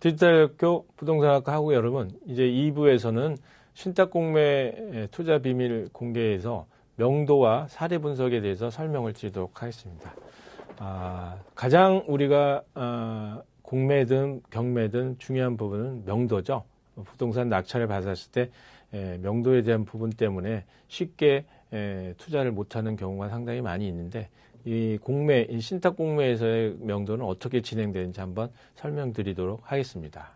디지털대학교 부동산학과 하고 여러분, 이제 2부에서는 신탁공매 투자 비밀 공개에서 명도와 사례 분석에 대해서 설명을 드리도록 하겠습니다. 가장 우리가 공매든 경매든 중요한 부분은 명도죠. 부동산 낙찰을 받았을 때 명도에 대한 부분 때문에 쉽게 투자를 못하는 경우가 상당히 많이 있는데, 이 신탁 공매에서의 명도는 어떻게 진행되는지 한번 설명드리도록 하겠습니다.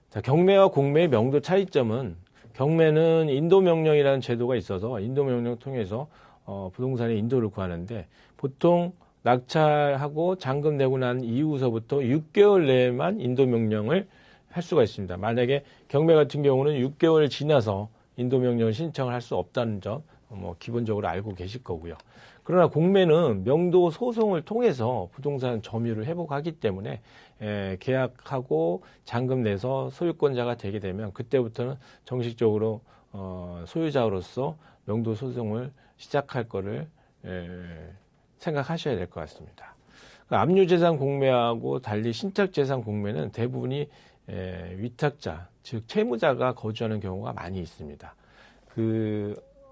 자, 경매와 공매의 명도 차이점은, 경매는 인도명령이라는 제도가 있어서 인도명령을 통해서 부동산의 인도를 구하는데, 보통 낙찰하고 잔금 내고 난 이후서부터 6개월 내에만 인도명령을 할 수가 있습니다. 만약에 경매 같은 경우는 6개월 지나서 인도명령을 신청을 할 수 없다는 점 기본적으로 알고 계실 거고요. 그러나 공매는 명도 소송을 통해서 부동산 점유를 회복하기 때문에 계약하고 잔금 내서 소유권자가 되게 되면 그때부터는 정식적으로 소유자로서 명도 소송을 시작할 거를 생각하셔야 될 것 같습니다. 압류재산 공매하고 달리 신탁재산 공매는 대부분이 위탁자, 즉 채무자가 거주하는 경우가 많이 있습니다.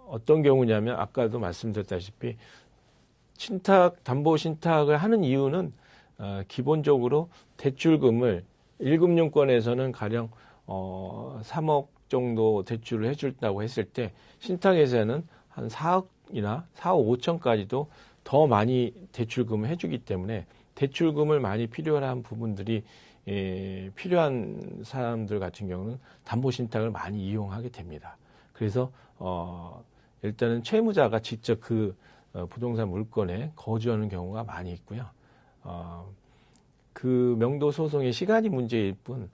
어떤 경우냐면 아까도 말씀드렸다시피 담보 신탁을 하는 이유는 기본적으로 대출금을 1금융권에서는 가령 3억 정도 대출을 해준다고 했을 때 신탁에서는 한 4억이나 4억 5천까지도 더 많이 대출금을 해주기 때문에 대출금을 많이 필요한 부분들이 필요한 사람들 같은 경우는 담보 신탁을 많이 이용하게 됩니다. 그래서 일단은 채무자가 직접 그 부동산 물건에 거주하는 경우가 많이 있고요. 그 명도 소송의 시간이 문제일 뿐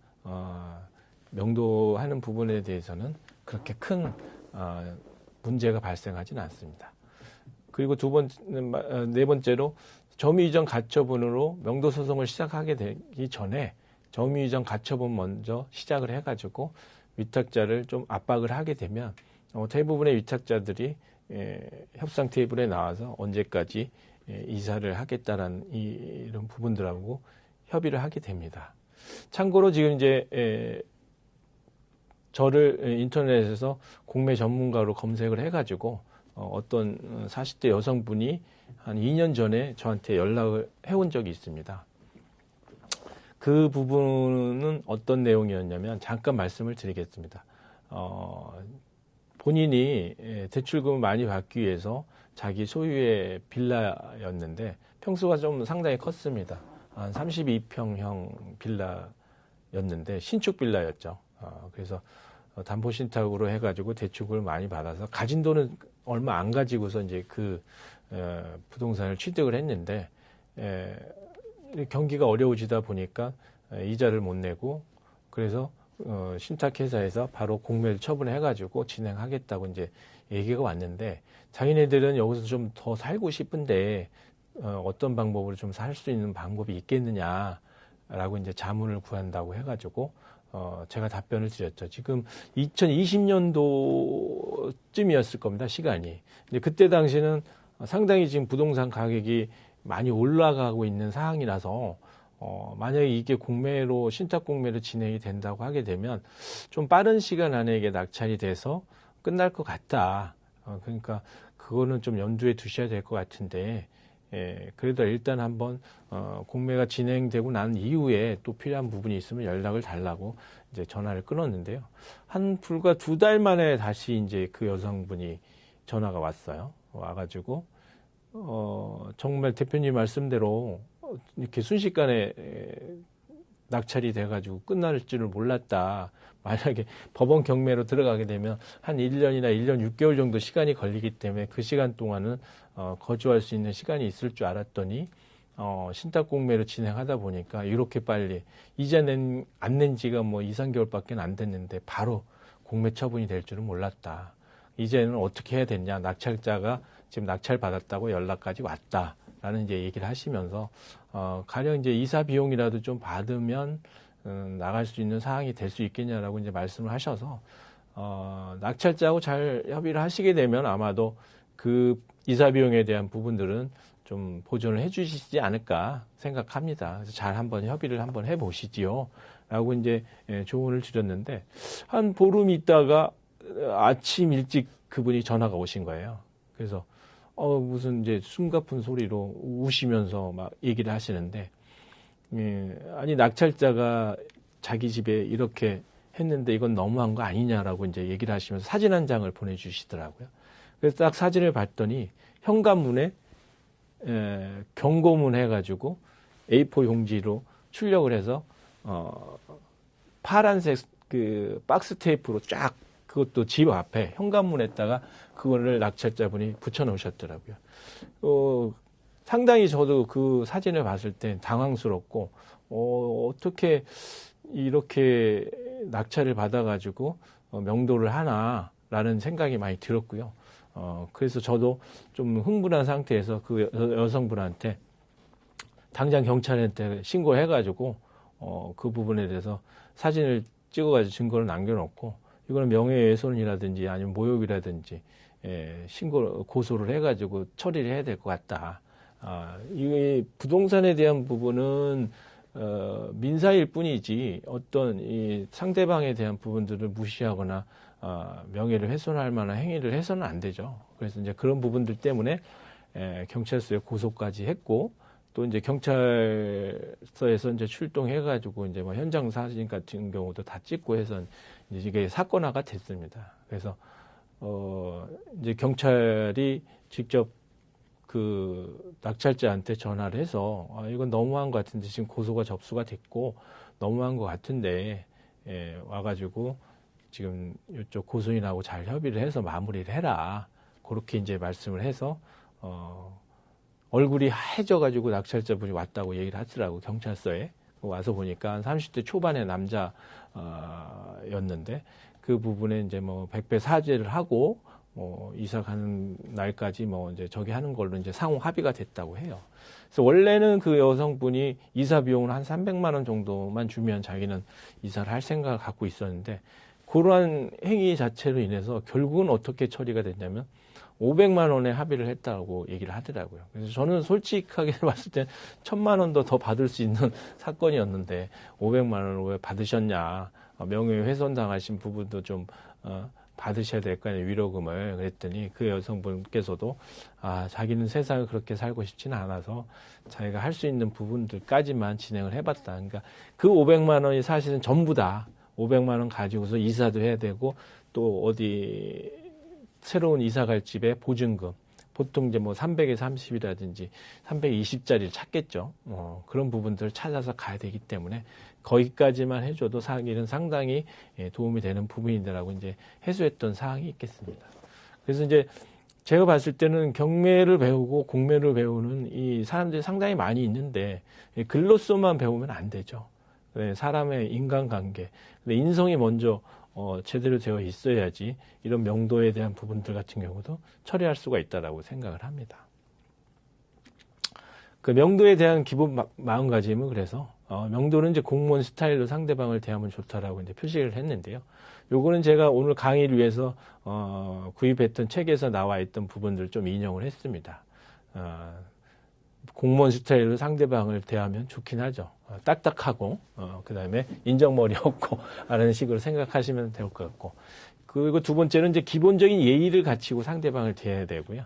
명도하는 부분에 대해서는 그렇게 큰 문제가 발생하지는 않습니다. 그리고 네 번째로 점유 이전 가처분으로 명도 소송을 시작하게 되기 전에 점유 이전 가처분 먼저 시작을 해가지고 위탁자를 좀 압박을 하게 되면 대부분의 위탁자들이 협상 테이블에 나와서 언제까지 이사를 하겠다라는 이런 부분들하고 협의를 하게 됩니다. 참고로 지금 이제 저를 인터넷에서 공매 전문가로 검색을 해가지고 어떤 40대 여성분이 한 2년 전에 저한테 연락을 해온 적이 있습니다. 그 부분은 어떤 내용이었냐면 잠깐 말씀을 드리겠습니다. 본인이 대출금을 많이 받기 위해서 자기 소유의 빌라였는데 평수가 좀 상당히 컸습니다. 한 32평형 빌라였는데 신축 빌라였죠. 그래서 담보 신탁으로 해가지고 대출금을 많이 받아서 가진 돈은 얼마 안 가지고서 이제 부동산을 취득을 했는데 경기가 어려워지다 보니까 이자를 못 내고 그래서 신탁회사에서 바로 공매를 처분해가지고 진행하겠다고 이제 얘기가 왔는데 자기네들은 여기서 좀 더 살고 싶은데 어떤 방법으로 좀 살 수 있는 방법이 있겠느냐라고 이제 자문을 구한다고 해가지고 제가 답변을 드렸죠. 지금 2020년도쯤이었을 겁니다. 시간이. 근데 그때 당시는 상당히 지금 부동산 가격이 많이 올라가고 있는 상황이라서 만약에 이게 신탁 공매로 진행이 된다고 하게 되면 좀 빠른 시간 안에 이게 낙찰이 돼서 끝날 것 같다. 그러니까 그거는 좀 염두에 두셔야 될 것 같은데, 그래도 일단 한번 공매가 진행되고 난 이후에 또 필요한 부분이 있으면 연락을 달라고 이제 전화를 끊었는데요. 불과 2달 만에 다시 이제 그 여성분이 전화가 왔어요. 와가지고 정말 대표님 말씀대로 이렇게 순식간에 낙찰이 돼가지고 끝날 줄을 몰랐다. 만약에 법원 경매로 들어가게 되면 한 1년이나 1년 6개월 정도 시간이 걸리기 때문에 그 시간 동안은 거주할 수 있는 시간이 있을 줄 알았더니 신탁 공매로 진행하다 보니까 이렇게 빨리 이자 안 낸 지가 2, 3개월밖에 안 됐는데 바로 공매 처분이 될 줄은 몰랐다. 이제는 어떻게 해야 되냐. 낙찰자가 지금 낙찰 받았다고 연락까지 왔다. 라는 이제 얘기를 하시면서, 가령 이제 이사 비용이라도 좀 받으면, 나갈 수 있는 상황이 될 수 있겠냐라고 이제 말씀을 하셔서, 낙찰자하고 잘 협의를 하시게 되면 아마도 그 이사 비용에 대한 부분들은 좀 보존을 해 주시지 않을까 생각합니다. 그래서 잘 한번 협의를 한번 해 보시지요. 라고 이제 조언을 드렸는데, 한 보름 있다가 아침 일찍 그분이 전화가 오신 거예요. 그래서, 무슨 이제 숨가쁜 소리로 우시면서 막 얘기를 하시는데, 아니, 낙찰자가 자기 집에 이렇게 했는데 이건 너무한 거 아니냐라고 이제 얘기를 하시면서 사진 한 장을 보내주시더라고요. 그래서 딱 사진을 봤더니 현관문에 경고문 해가지고 A4 용지로 출력을 해서 파란색 그 박스 테이프로 쫙 그것도 집 앞에 현관문에다가 그거를 낙찰자분이 붙여놓으셨더라고요. 상당히 저도 그 사진을 봤을 때 당황스럽고 어떻게 이렇게 낙찰을 받아가지고 명도를 하나라는 생각이 많이 들었고요. 그래서 저도 좀 흥분한 상태에서 그 여성분한테 당장 경찰한테 신고해가지고 그 부분에 대해서 사진을 찍어가지고 증거를 남겨놓고 이거는 명예훼손이라든지 아니면 모욕이라든지 고소를 해가지고 처리를 해야 될 것 같다. 이 부동산에 대한 부분은 민사일 뿐이지 어떤 이 상대방에 대한 부분들을 무시하거나 명예를 훼손할 만한 행위를 해서는 안 되죠. 그래서 이제 그런 부분들 때문에 경찰서에 고소까지 했고 또 이제 경찰서에서 이제 출동해가지고 이제 뭐 현장 사진 같은 경우도 다 찍고 해서 이제 이게 사건화가 됐습니다. 그래서 이제 경찰이 직접 그 낙찰자한테 전화를 해서 이건 너무한 것 같은데 지금 고소가 접수가 됐고 너무한 것 같은데 와가지고 지금 이쪽 고소인하고 잘 협의를 해서 마무리를 해라. 그렇게 이제 말씀을 해서 얼굴이 하얘져가지고 낙찰자분이 왔다고 얘기를 하더라고 경찰서에 와서 보니까 한 30대 초반의 남자였는데 그 부분에 이제 뭐 백배 사죄를 하고 이사 가는 날까지 뭐 이제 저기 하는 걸로 이제 상호 합의가 됐다고 해요. 그래서 원래는 그 여성분이 이사 비용을 한 300만 원 정도만 주면 자기는 이사를 할 생각을 갖고 있었는데 그러한 행위 자체로 인해서 결국은 어떻게 처리가 됐냐면 500만 원에 합의를 했다고 얘기를 하더라고요. 그래서 저는 솔직하게 봤을 때 1000만 원도 더 받을 수 있는 사건이었는데 500만 원을 왜 받으셨냐. 명예훼손 당하신 부분도 좀 받으셔야 될 거 아니에요. 위로금을. 그랬더니 그 여성분께서도 자기는 세상을 그렇게 살고 싶지는 않아서 자기가 할 수 있는 부분들까지만 진행을 해봤다. 그러니까 그 500만 원이 사실은 전부 다 500만 원 가지고서 이사도 해야 되고 또 어디 새로운 이사 갈 집에 보증금 보통 이제 뭐 300에 30이라든지 320짜리를 찾겠죠. 그런 부분들을 찾아서 가야 되기 때문에 거기까지만 해줘도 사기는 상당히 도움이 되는 부분이라고 이제 해소했던 사항이 있겠습니다. 그래서 이제 제가 봤을 때는 경매를 배우고 공매를 배우는 이 사람들이 상당히 많이 있는데 글로서만 배우면 안 되죠. 사람의 인간관계, 인성이 먼저 제대로 되어 있어야지 이런 명도에 대한 부분들 같은 경우도 처리할 수가 있다라고 생각을 합니다. 그 명도에 대한 기본 마음가짐은 그래서 명도는 이제 공무원 스타일로 상대방을 대하면 좋다라고 이제 표시를 했는데요. 요거는 제가 오늘 강의를 위해서 구입했던 책에서 나와 있던 부분들을 좀 인용을 했습니다. 공무원 스타일로 상대방을 대하면 좋긴 하죠. 딱딱하고 그 다음에 인정머리 없고 라는 식으로 생각하시면 될 것 같고 그리고 두 번째는 이제 기본적인 예의를 갖추고 상대방을 대해야 되고요.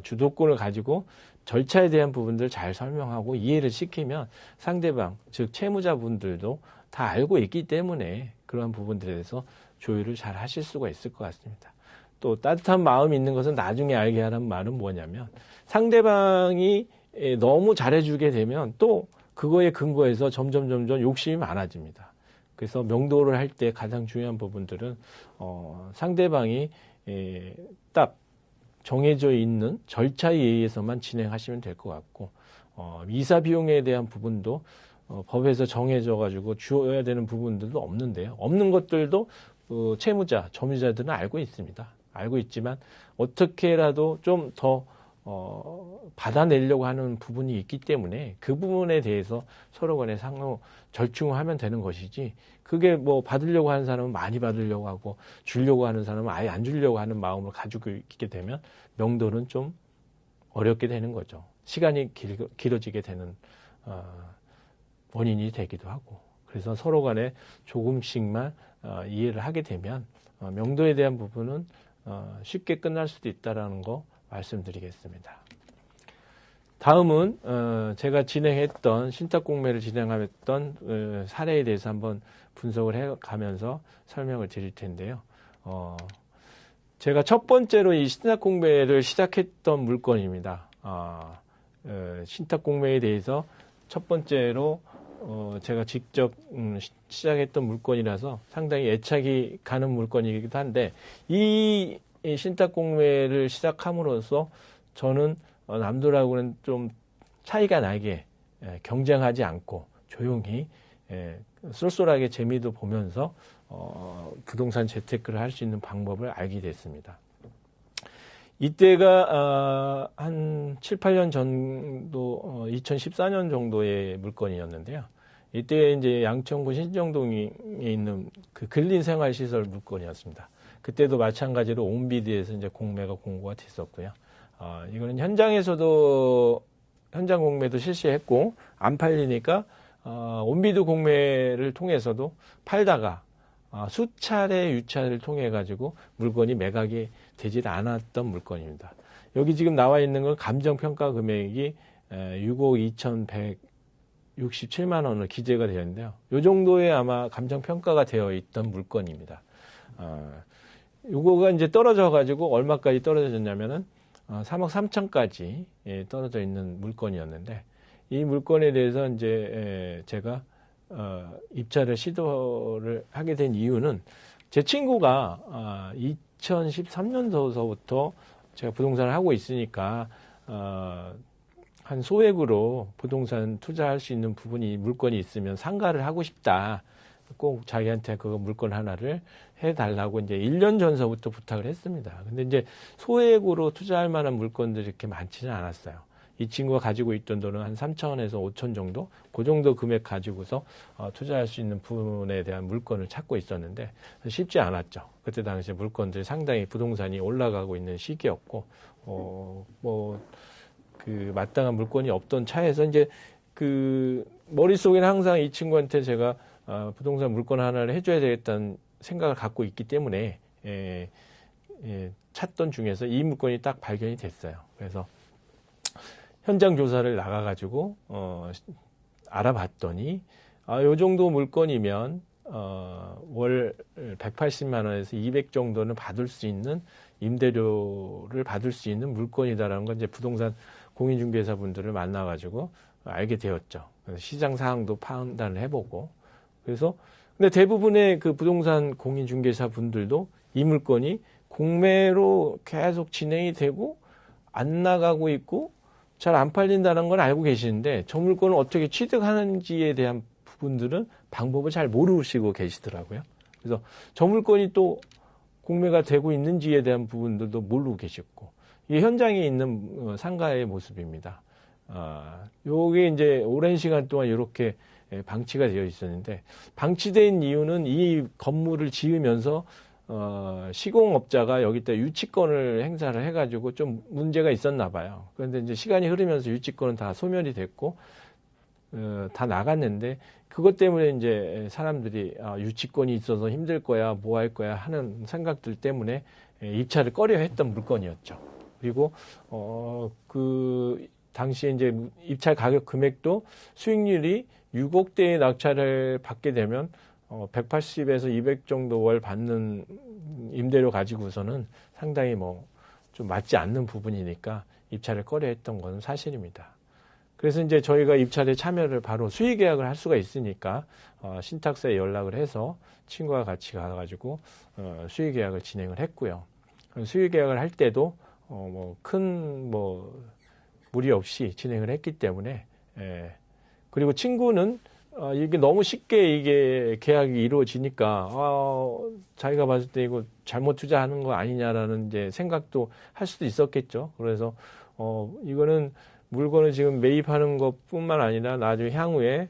주도권을 가지고 절차에 대한 부분들을 잘 설명하고 이해를 시키면 상대방 즉 채무자분들도 다 알고 있기 때문에 그러한 부분들에 대해서 조율을 잘 하실 수가 있을 것 같습니다. 또 따뜻한 마음이 있는 것은 나중에 알게 하라는 말은 뭐냐면 상대방이 너무 잘해주게 되면 또 그거에 근거해서 점점 욕심이 많아집니다. 그래서 명도를 할 때 가장 중요한 부분들은 상대방이 딱 정해져 있는 절차에 의해서만 진행하시면 될 것 같고 이사 비용에 대한 부분도 법에서 정해져 가지고 주어야 되는 부분들도 없는데요. 없는 것들도 채무자, 점유자들은 알고 있습니다. 알고 있지만 어떻게라도 좀 더 받아내려고 하는 부분이 있기 때문에 그 부분에 대해서 서로 간에 상호 절충을 하면 되는 것이지 그게 뭐 받으려고 하는 사람은 많이 받으려고 하고 주려고 하는 사람은 아예 안 주려고 하는 마음을 가지고 있게 되면 명도는 좀 어렵게 되는 거죠. 시간이 길어지게 되는 원인이 되기도 하고 그래서 서로 간에 조금씩만 이해를 하게 되면 명도에 대한 부분은 쉽게 끝날 수도 있다라는 거 말씀드리겠습니다. 다음은 제가 진행했던 신탁공매를 진행했던 사례에 대해서 한번 분석을 해가면서 설명을 드릴 텐데요. 제가 첫 번째로 이 신탁공매를 시작했던 물건입니다. 신탁공매에 대해서 첫 번째로 제가 직접 시작했던 물건이라서 상당히 애착이 가는 물건이기도 한데 이 신탁공매를 시작함으로써 저는 남들하고는 좀 차이가 나게 경쟁하지 않고 조용히 쏠쏠하게 재미도 보면서 부동산 재테크를 할 수 있는 방법을 알게 됐습니다. 이때가 한 7, 8년 정도, 2014년 정도의 물건이었는데요. 이때 이제 양천구 신정동에 있는 그 근린생활시설 물건이었습니다. 그때도 마찬가지로 온비드에서 이제 공매가 공고가 됐었고요. 이거는 현장에서도 현장 공매도 실시했고 안 팔리니까 온비드 공매를 통해서도 팔다가 수차례 유찰을 통해 가지고 물건이 매각이 되질 않았던 물건입니다. 여기 지금 나와 있는 건 감정평가 금액이 6억 2,167만 원으로 기재가 되어 있는데요. 이 정도의 아마 감정평가가 되어 있던 물건입니다. 요거가 이제 떨어져 가지고 얼마까지 떨어졌냐면은 3억 3천까지 떨어져 있는 물건이었는데 이 물건에 대해서 이제 제가 입찰을 시도를 하게 된 이유는 제 친구가 2013년도서부터 제가 부동산을 하고 있으니까 한 소액으로 부동산 투자할 수 있는 물건이 있으면 상가를 하고 싶다. 꼭 자기한테 그 물건 하나를 해달라고 이제 1년 전서부터 부탁을 했습니다. 근데 이제 소액으로 투자할 만한 물건들이 이렇게 많지는 않았어요. 이 친구가 가지고 있던 돈은 한 3천에서 5천 정도, 그 정도 금액 가지고서 투자할 수 있는 부분에 대한 물건을 찾고 있었는데 쉽지 않았죠. 그때 당시에 물건들이 상당히 부동산이 올라가고 있는 시기였고, 그 마땅한 물건이 없던 차에서 이제 그 머릿속에는 항상 이 친구한테 제가 부동산 물건 하나를 해줘야 되겠다는 생각을 갖고 있기 때문에 찾던 중에서 이 물건이 딱 발견이 됐어요. 그래서 현장 조사를 나가가지고 알아봤더니 요 정도 물건이면 월 180만 원에서 200 정도는 받을 수 있는 임대료를 받을 수 있는 물건이다라는 건 이제 부동산 공인중개사 분들을 만나가지고 알게 되었죠. 그래서 시장 상황도 판단을 해보고 그래서 근데 대부분의 그 부동산 공인중개사 분들도 이 물건이 공매로 계속 진행이 되고 안 나가고 있고 잘 안 팔린다는 건 알고 계시는데 저 물건을 어떻게 취득하는지에 대한 부분들은 방법을 잘 모르시고 계시더라고요. 그래서 저 물건이 또 공매가 되고 있는지에 대한 부분들도 모르고 계셨고 이게 현장에 있는 상가의 모습입니다. 요게 이제 오랜 시간 동안 이렇게 방치가 되어 있었는데 방치된 이유는 이 건물을 지으면서 시공업자가 여기다 유치권을 행사를 해가지고 좀 문제가 있었나 봐요. 그런데 이제 시간이 흐르면서 유치권은 다 소멸이 됐고 다 나갔는데 그것 때문에 이제 사람들이 유치권이 있어서 힘들 거야, 뭐 할 거야 하는 생각들 때문에 입찰을 꺼려했던 물건이었죠. 그리고 그 당시에 이제 입찰 가격 금액도 수익률이 6억대의 낙찰을 받게 되면 180에서 200 정도 월 받는 임대료 가지고서는 상당히 좀 맞지 않는 부분이니까 입찰을 꺼려했던 것은 사실입니다. 그래서 이제 저희가 입찰에 참여를 바로 수의계약을 할 수가 있으니까 신탁사에 연락을 해서 친구와 같이 가가지고 수의계약을 진행을 했고요. 수의계약을 할 때도 큰 무리 없이 진행을 했기 때문에 그리고 친구는 이게 너무 쉽게 이게 계약이 이루어지니까 자기가 봤을 때 이거 잘못 투자하는 거 아니냐라는 이제 생각도 할 수도 있었겠죠. 그래서 이거는 물건을 지금 매입하는 것뿐만 아니라 나중에 향후에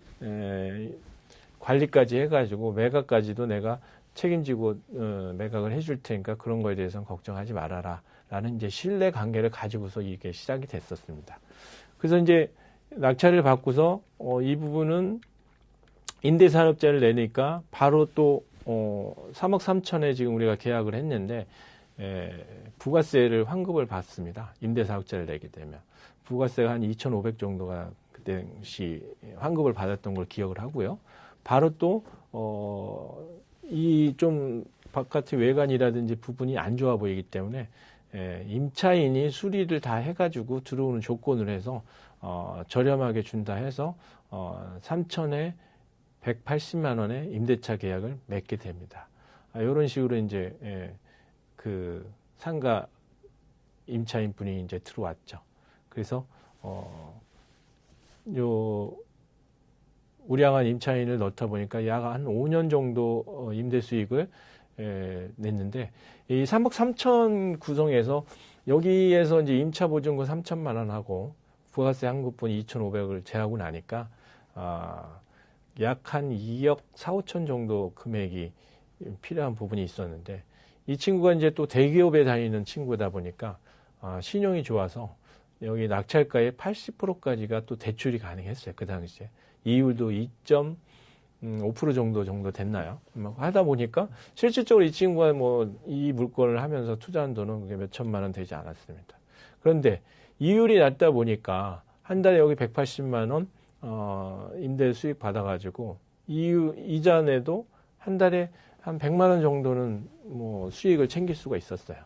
관리까지 해가지고 매각까지도 내가 책임지고 매각을 해줄 테니까 그런 거에 대해서는 걱정하지 말아라라는 이제 신뢰 관계를 가지고서 이게 시작이 됐었습니다. 그래서 이제 낙찰을 받고서 이 부분은 임대사업자를 내니까 바로 또 3억 3천에 지금 우리가 계약을 했는데 부가세를 환급을 받습니다. 임대사업자를 내게 되면 부가세가 한 2,500 정도가 그때 당시 환급을 받았던 걸 기억을 하고요. 바로 또 이 좀 바깥의 외관이라든지 부분이 안 좋아 보이기 때문에 임차인이 수리를 다 해가지고 들어오는 조건을 해서 저렴하게 준다 해서 3천에 180만 원의 임대차 계약을 맺게 됩니다. 이런 식으로 이제 그 상가 임차인 분이 이제 들어왔죠. 그래서 요 우량한 임차인을 넣다 보니까 약 한 5년 정도 임대 수익을 냈는데 이 3억 3천 구성에서 여기에서 이제 임차 보증금 3천만 원 하고 부가세 환급분 2,500을 제하고 나니까 약 한 2억 4, 5천 정도 금액이 필요한 부분이 있었는데 이 친구가 이제 또 대기업에 다니는 친구다 보니까 신용이 좋아서 여기 낙찰가의 80%까지가 또 대출이 가능했어요. 그 당시에. 이율도 2.5% 정도 됐나요? 하다 보니까 실질적으로 이 친구가 뭐 이 물건을 하면서 투자한 돈은 그게 몇 천만 원 되지 않았습니다. 그런데 이율이 낮다 보니까 한 달에 여기 180만 원 임대 수익 받아가지고 이자 내도 한 달에 한 100만 원 정도는 뭐 수익을 챙길 수가 있었어요.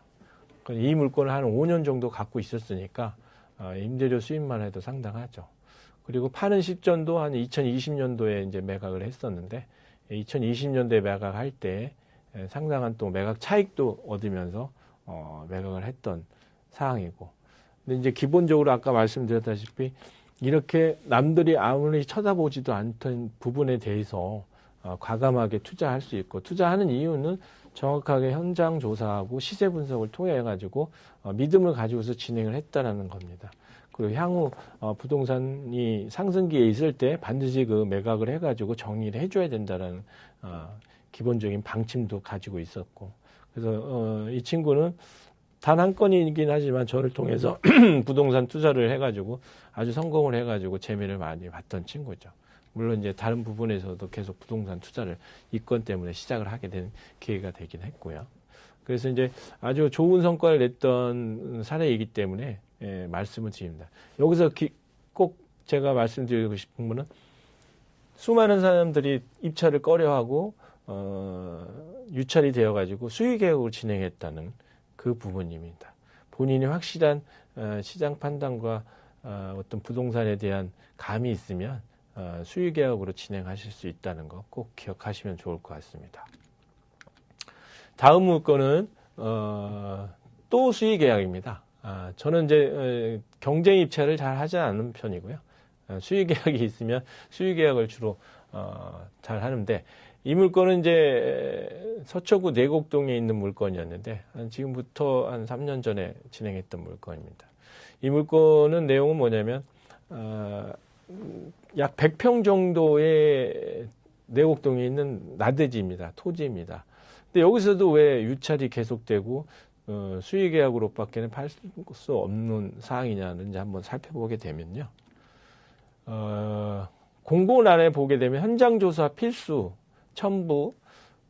이 물건을 한 5년 정도 갖고 있었으니까 임대료 수입만 해도 상당하죠. 그리고 파는 시점도 한 2020년도에 이제 매각을 했었는데 2020년도에 매각할 때 상당한 또 매각 차익도 얻으면서 매각을 했던 사항이고. 근데 이제 기본적으로 아까 말씀드렸다시피 이렇게 남들이 아무리 쳐다보지도 않던 부분에 대해서 과감하게 투자할 수 있고 투자하는 이유는 정확하게 현장 조사하고 시세 분석을 통해 가지고 믿음을 가지고서 진행을 했다라는 겁니다. 그리고 향후 부동산이 상승기에 있을 때 반드시 그 매각을 해가지고 정리를 해줘야 된다라는 기본적인 방침도 가지고 있었고 그래서 이 친구는 단 한 건이긴 하지만 저를 통해서 부동산 투자를 해가지고 아주 성공을 해가지고 재미를 많이 봤던 친구죠. 물론 이제 다른 부분에서도 계속 부동산 투자를 이 건 때문에 시작을 하게 된 기회가 되긴 했고요. 그래서 이제 아주 좋은 성과를 냈던 사례이기 때문에 말씀을 드립니다. 여기서 꼭 제가 말씀드리고 싶은 거는 수많은 사람들이 입찰을 꺼려하고 유찰이 되어가지고 수의계약으로 진행했다는 그 부분입니다. 본인이 확실한 시장 판단과 어떤 부동산에 대한 감이 있으면 수의계약으로 진행하실 수 있다는 거 꼭 기억하시면 좋을 것 같습니다. 다음 물건은 또 수의계약입니다. 저는 이제 경쟁 입찰을 잘 하지 않는 편이고요. 수의계약이 있으면 수의계약을 주로 잘 하는데 이 물건은 이제 서초구 내곡동에 있는 물건이었는데 지금부터 한 3년 전에 진행했던 물건입니다. 이 물건은 내용은 뭐냐면 약 100평 정도의 내곡동에 있는 나대지입니다. 토지입니다. 근데 여기서도 왜 유찰이 계속되고 수의계약으로밖에는 팔 수 없는 사항이냐는지 한번 살펴보게 되면요. 공고란에 보게 되면 현장조사 필수, 첨부,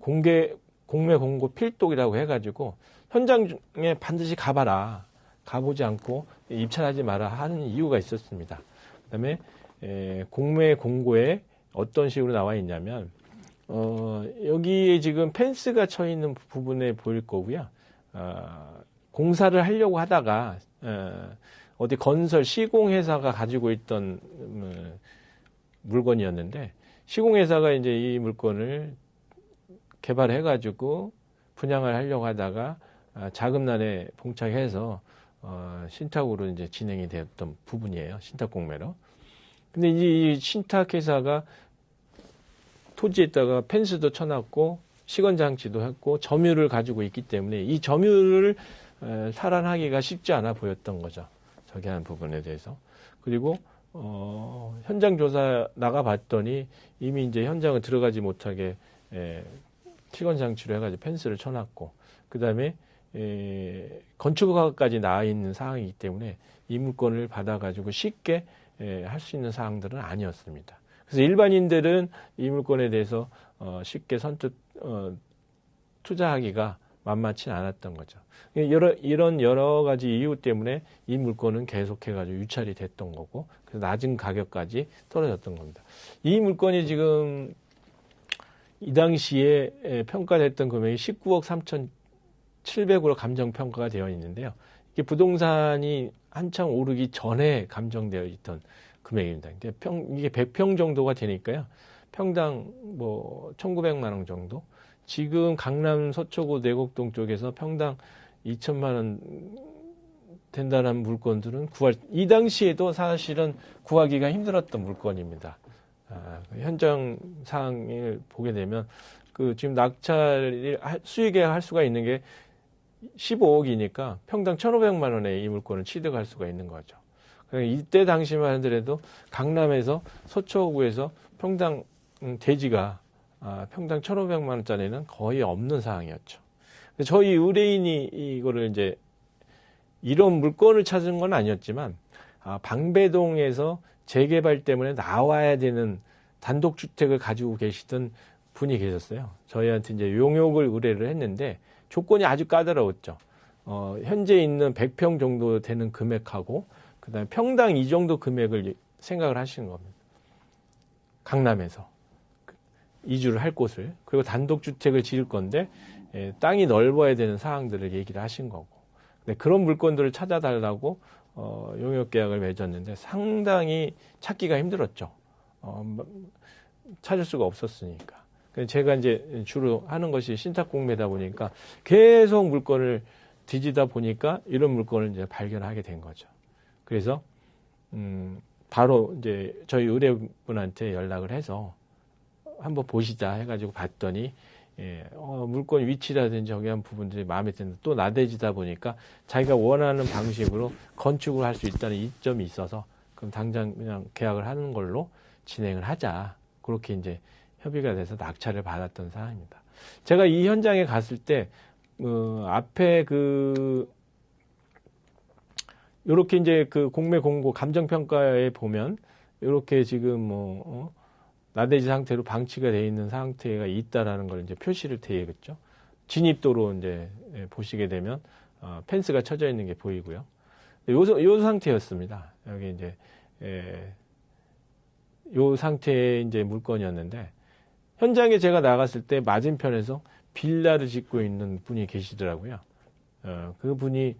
공매 공고 필독이라고 해가지고 현장에 반드시 가봐라. 가보지 않고 입찰하지 마라 하는 이유가 있었습니다. 그다음에 공매 공고에 어떤 식으로 나와 있냐면 여기에 지금 펜스가 쳐 있는 부분에 보일 거고요. 공사를 하려고 하다가 어디 건설 시공회사가 가지고 있던 물건이었는데 시공회사가 이제 이 물건을 개발해가지고 분양을 하려고 하다가 자금난에 봉착해서 신탁으로 이제 진행이 되었던 부분이에요. 신탁 공매로. 근데 이 신탁회사가 토지에다가 펜스도 쳐놨고 시건장치도 했고 점유를 가지고 있기 때문에 이 점유를 탈환하기가 쉽지 않아 보였던 거죠. 저기 하는 부분에 대해서. 그리고 현장 조사 나가봤더니 이미 이제 현장을 들어가지 못하게 시건장치로 해가지고 펜스를 쳐놨고 그 다음에 건축허가까지 나와 있는 상황이기 때문에 이 물건을 받아가지고 쉽게 할 수 있는 사항들은 아니었습니다. 그래서 일반인들은 이 물건에 대해서 쉽게 선뜻 투자하기가 만만치 않았던 거죠. 이런 여러 가지 이유 때문에 이 물건은 계속해가지고 유찰이 됐던 거고, 그래서 낮은 가격까지 떨어졌던 겁니다. 이 물건이 지금 이 당시에 평가됐던 금액이 19억 3,700으로 감정평가가 되어 있는데요. 이게 부동산이 한창 오르기 전에 감정되어 있던 금액입니다. 이게 100평 정도가 되니까요. 평당 뭐 1,900만 원 정도. 지금 강남 서초구 내곡동 쪽에서 평당 2천만 원 된다는 물건들은 이 당시에도 사실은 구하기가 힘들었던 물건입니다. 현장 상황을 보게 되면 지금 낙찰 수익에 할 수가 있는 게 15억이니까 평당 1,500만 원에 이 물건을 취득할 수가 있는 거죠. 이때 당시만 하더라도 강남에서 서초구에서 평당 대지가 평당 1,500만 원짜리는 거의 없는 상황이었죠. 저희 의뢰인이 이거를 이제 이런 물건을 찾은 건 아니었지만 방배동에서 재개발 때문에 나와야 되는 단독주택을 가지고 계시던 분이 계셨어요. 저희한테 이제 용역을 의뢰를 했는데 조건이 아주 까다로웠죠. 현재 있는 100평 정도 되는 금액하고 그다음에 평당 이 정도 금액을 생각을 하시는 겁니다. 강남에서 이주를 할 곳을, 그리고 단독주택을 지을 건데 땅이 넓어야 되는 사항들을 얘기를 하신 거고, 그런 물건들을 찾아달라고 용역 계약을 맺었는데 상당히 찾기가 힘들었죠. 찾을 수가 없었으니까. 제가 이제 주로 하는 것이 신탁공매다 보니까 계속 물건을 뒤지다 보니까 이런 물건을 이제 발견하게 된 거죠. 그래서 바로 이제 저희 의뢰분한테 연락을 해서 한번 보시자 해가지고 봤더니 물건 위치라든지 저기 한 부분들이 마음에 드는데 또 나대지다 보니까 자기가 원하는 방식으로 건축을 할 수 있다는 이점이 있어서 그럼 당장 그냥 계약을 하는 걸로 진행을 하자. 그렇게 이제 협의가 돼서 낙찰을 받았던 상황입니다. 제가 이 현장에 갔을 때 앞에 요렇게 이제 공매 공고 감정평가에 보면 요렇게 지금 나대지 상태로 방치가 되어 있는 상태가 있다라는 걸 이제 표시를 되겠죠. 진입도로 이제 보시게 되면 펜스가 쳐져 있는 게 보이고요. 요 상태였습니다. 여기 이제 요 상태의 이제 물건이었는데 현장에 제가 나갔을 때 맞은편에서 빌라를 짓고 있는 분이 계시더라고요. 그 분이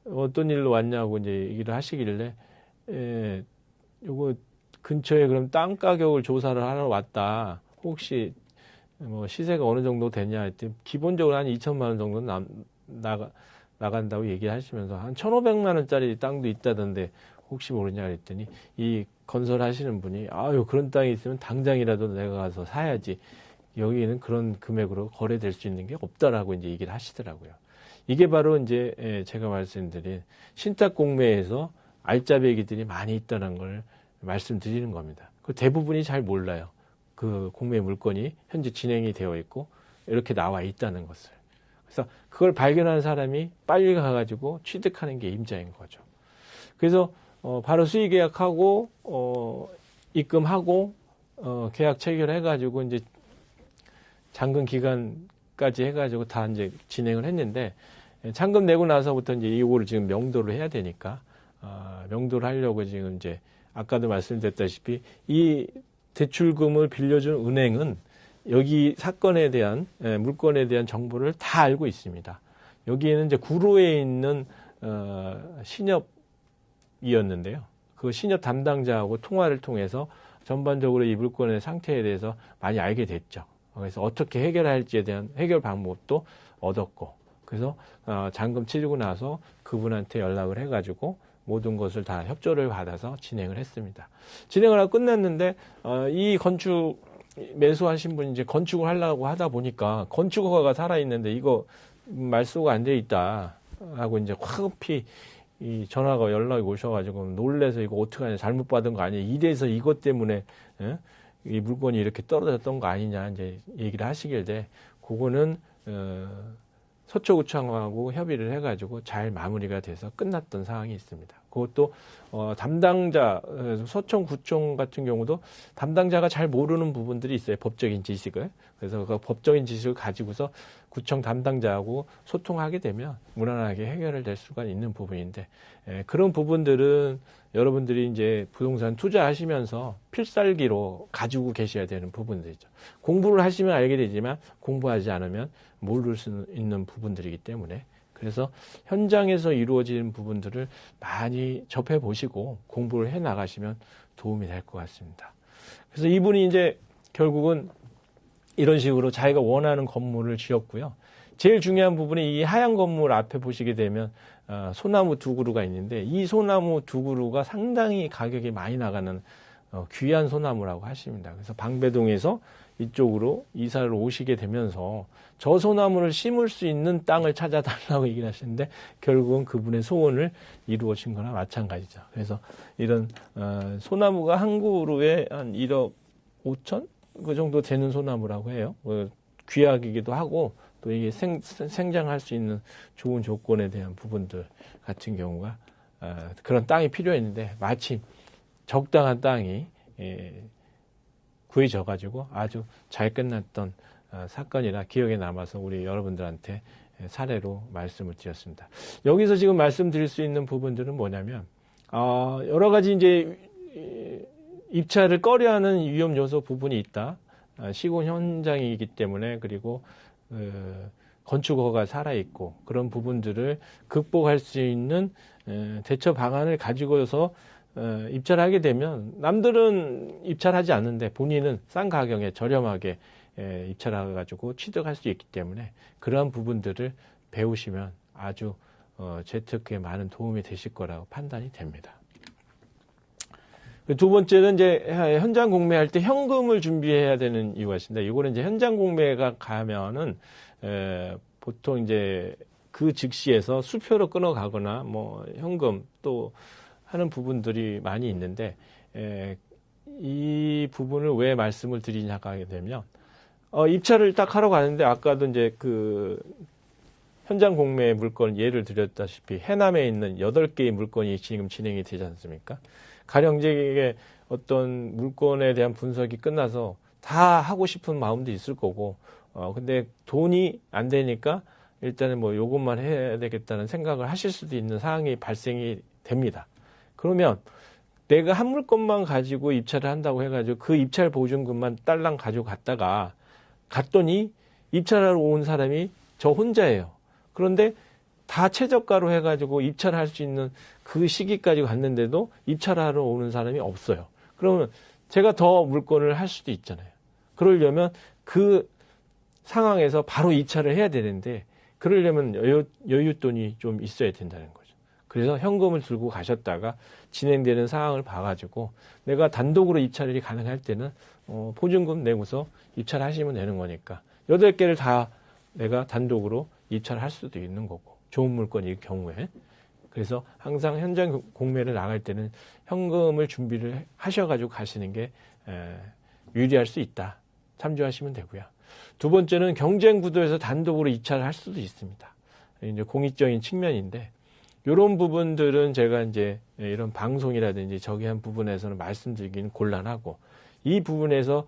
어떤 일로 왔냐고 이제 얘기를 하시길래 요거 근처에 그럼 땅 가격을 조사를 하러 왔다. 혹시 뭐 시세가 어느 정도 되냐 했더니 기본적으로 한 2천만 원 정도는 나간다고 얘기하시면서 한 1,500만 원짜리 땅도 있다던데 혹시 모르냐 그랬더니 이 건설하시는 분이 그런 땅이 있으면 당장이라도 내가 가서 사야지. 여기는 그런 금액으로 거래될 수 있는 게 없다라고 이제 얘기를 하시더라고요. 이게 바로 이제 제가 말씀드린 신탁공매에서 알짜배기들이 많이 있다는 걸 말씀드리는 겁니다. 그 대부분이 잘 몰라요. 그 공매 물건이 현재 진행이 되어 있고 이렇게 나와 있다는 것을. 그래서 그걸 발견한 사람이 빨리 가가지고 취득하는 게 임자인 거죠. 그래서 바로 수의 계약하고 입금하고 계약 체결해가지고 이제 잔금 기간까지 해가지고 다 이제 진행을 했는데 잔금 내고 나서부터 이제 이거를 지금 명도를 해야 되니까 명도를 하려고 지금 이제 아까도 말씀드렸다시피 이 대출금을 빌려준 은행은 여기 사건에 대한 물건에 대한 정보를 다 알고 있습니다. 여기에는 이제 구로에 있는 신협이었는데요. 그 신협 담당자하고 통화를 통해서 전반적으로 이 물건의 상태에 대해서 많이 알게 됐죠. 그래서 어떻게 해결할지에 대한 해결 방법도 얻었고, 그래서 잔금 치르고 나서 그분한테 연락을 해가지고 모든 것을 다 협조를 받아서 진행을 했습니다. 진행을 하고 끝났는데 이 건축 매수하신 분이 이제 건축을 하려고 하다 보니까 건축허가가 살아있는데 이거 말소가 안 돼 있다 하고 이제 황급히 이 전화가 연락이 오셔가지고 놀래서 이거 어떡하냐, 잘못 받은 거 아니야, 이래서 이것 때문에 이 물건이 이렇게 떨어졌던 거 아니냐 이제 얘기를 하시길래 그거는 서초구청하고 협의를 해가지고 잘 마무리가 돼서 끝났던 상황이 있습니다. 그것도 담당자, 서청, 구청 같은 경우도 담당자가 잘 모르는 부분들이 있어요. 법적인 지식을. 그래서 그 법적인 지식을 가지고서 구청 담당자하고 소통하게 되면 무난하게 해결을 될 수가 있는 부분인데, 그런 부분들은 여러분들이 이제 부동산 투자하시면서 필살기로 가지고 계셔야 되는 부분들이죠. 공부를 하시면 알게 되지만 공부하지 않으면 모를 수 있는 부분들이기 때문에, 그래서 현장에서 이루어지는 부분들을 많이 접해 보시고 공부를 해 나가시면 도움이 될 것 같습니다. 그래서 이분이 이제 결국은 이런 식으로 자기가 원하는 건물을 지었고요. 제일 중요한 부분이 이 하얀 건물 앞에 보시게 되면 소나무 두 그루가 있는데, 이 소나무 두 그루가 상당히 가격이 많이 나가는 귀한 소나무라고 하십니다. 그래서 방배동에서 이쪽으로 이사를 오시게 되면서 저 소나무를 심을 수 있는 땅을 찾아달라고 얘기를 하시는데, 결국은 그분의 소원을 이루어진 거나 마찬가지죠. 그래서 이런 소나무가 한 그루에 한 1억 5천? 그 정도 되는 소나무라고 해요. 귀하기도 하고 또 이게 생장할 수 있는 좋은 조건에 대한 부분들 같은 경우가 그런 땅이 필요했는데, 마침 적당한 땅이 구해져 가지고 아주 잘 끝났던 사건이라 기억에 남아서 우리 여러분들한테 사례로 말씀을 드렸습니다. 여기서 지금 말씀드릴 수 있는 부분들은 뭐냐면, 여러 가지 이제 입찰을 꺼려하는 위험 요소 부분이 있다. 시공 현장이기 때문에, 그리고 건축허가 살아있고 그런 부분들을 극복할 수 있는 대처 방안을 가지고서 입찰하게 되면, 남들은 입찰하지 않는데 본인은 싼 가격에 저렴하게 입찰해가지고 취득할 수 있기 때문에, 그러한 부분들을 배우시면 아주 재테크에 많은 도움이 되실 거라고 판단이 됩니다. 두 번째는 이제 현장 공매할 때 현금을 준비해야 되는 이유가 있습니다. 이거는 이제 현장 공매가 가면은 보통 이제 그 즉시에서 수표로 끊어가거나 뭐 현금 또 하는 부분들이 많이 있는데, 이 부분을 왜 말씀을 드리냐고 하게 되면, 입찰을 딱 하러 가는데, 아까도 이제 그 현장 공매 물건 예를 드렸다시피 해남에 있는 8개의 물건이 지금 진행이 되지 않습니까? 가령 이제 어떤 물건에 대한 분석이 끝나서 다 하고 싶은 마음도 있을 거고, 근데 돈이 안 되니까 일단은 뭐 요것만 해야 되겠다는 생각을 하실 수도 있는 상황이 발생이 됩니다. 그러면 내가 한 물건만 가지고 입찰을 한다고 해가지고 그 입찰 보증금만 딸랑 가지고 갔더니 입찰하러 온 사람이 저 혼자예요. 그런데 다 최저가로 해가지고 입찰할 수 있는 그 시기까지 갔는데도 입찰하러 오는 사람이 없어요. 그러면 제가 더 물건을 할 수도 있잖아요. 그러려면 그 상황에서 바로 입찰을 해야 되는데, 그러려면 여윳돈이 좀 있어야 된다는 거죠. 그래서 현금을 들고 가셨다가 진행되는 상황을 봐가지고 내가 단독으로 입찰이 가능할 때는 보증금 내고서 입찰하시면 되는 거니까 8개를 다 내가 단독으로 입찰할 수도 있는 거고, 좋은 물건일 경우에. 그래서 항상 현장 공매를 나갈 때는 현금을 준비를 하셔가지고 가시는 게 유리할 수 있다. 참조하시면 되고요. 두 번째는 경쟁 구도에서 단독으로 입찰할 수도 있습니다. 이제 공익적인 측면인데, 이런 부분들은 제가 이제 이런 방송이라든지 저기 한 부분에서는 말씀드리기는 곤란하고, 이 부분에서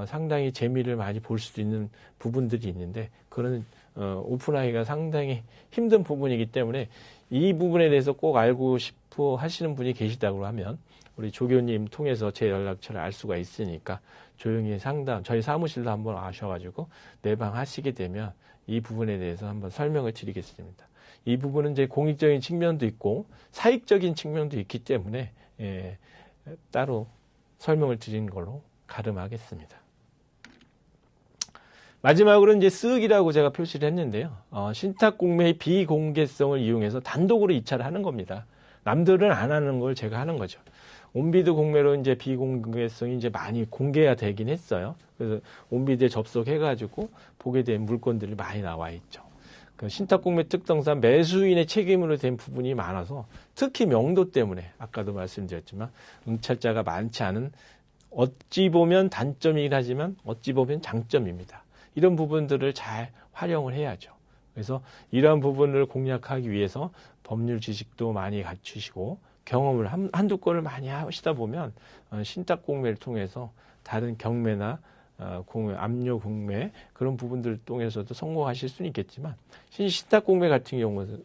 상당히 재미를 많이 볼 수도 있는 부분들이 있는데, 그런 오픈하기가 상당히 힘든 부분이기 때문에 이 부분에 대해서 꼭 알고 싶어 하시는 분이 계시다고 하면 우리 조교님 통해서 제 연락처를 알 수가 있으니까 조용히 상담, 저희 사무실로 한번 아셔가지고 내방하시게 되면 이 부분에 대해서 한번 설명을 드리겠습니다. 이 부분은 이제 공익적인 측면도 있고 사익적인 측면도 있기 때문에 따로 설명을 드린 걸로 가름하겠습니다. 마지막으로 이제 쓱이라고 제가 표시를 했는데요. 신탁공매의 비공개성을 이용해서 단독으로 입찰을 하는 겁니다. 남들은 안 하는 걸 제가 하는 거죠. 온비드 공매로 이제 비공개성이 이제 많이 공개가 되긴 했어요. 그래서 온비드에 접속해가지고 보게 된 물건들이 많이 나와 있죠. 그 신탁공매 특성상 매수인의 책임으로 된 부분이 많아서, 특히 명도 때문에 아까도 말씀드렸지만 응찰자가 많지 않은, 어찌 보면 단점이긴 하지만 어찌 보면 장점입니다. 이런 부분들을 잘 활용을 해야죠. 그래서 이러한 부분을 공략하기 위해서 법률 지식도 많이 갖추시고 경험을 한두 건을 많이 하시다 보면 신탁 공매를 통해서 다른 경매나 공매, 압류 공매 그런 부분들을 통해서도 성공하실 수는 있겠지만 신탁 공매 같은 경우는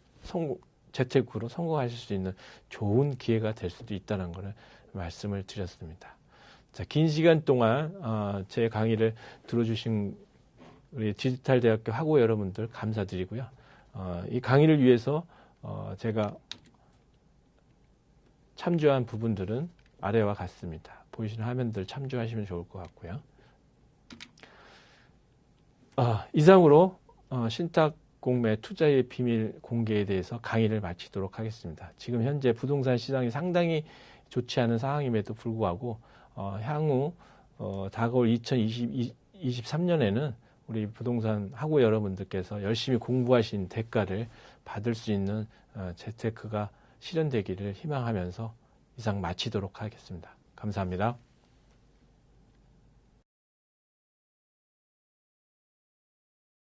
재테크로 성공하실 수 있는 좋은 기회가 될 수도 있다는 것을 말씀을 드렸습니다. 자, 긴 시간 동안 제 강의를 들어주신 우리 디지털대학교 학우 여러분들 감사드리고요. 이 강의를 위해서 제가 참조한 부분들은 아래와 같습니다. 보이시는 화면들 참조하시면 좋을 것 같고요. 이상으로 신탁 공매 투자의 비밀 공개에 대해서 강의를 마치도록 하겠습니다. 지금 현재 부동산 시장이 상당히 좋지 않은 상황임에도 불구하고 향후 다가올 2023년에는 우리 부동산 학우 여러분들께서 열심히 공부하신 대가를 받을 수 있는 재테크가 실현되기를 희망하면서 이상 마치도록 하겠습니다. 감사합니다.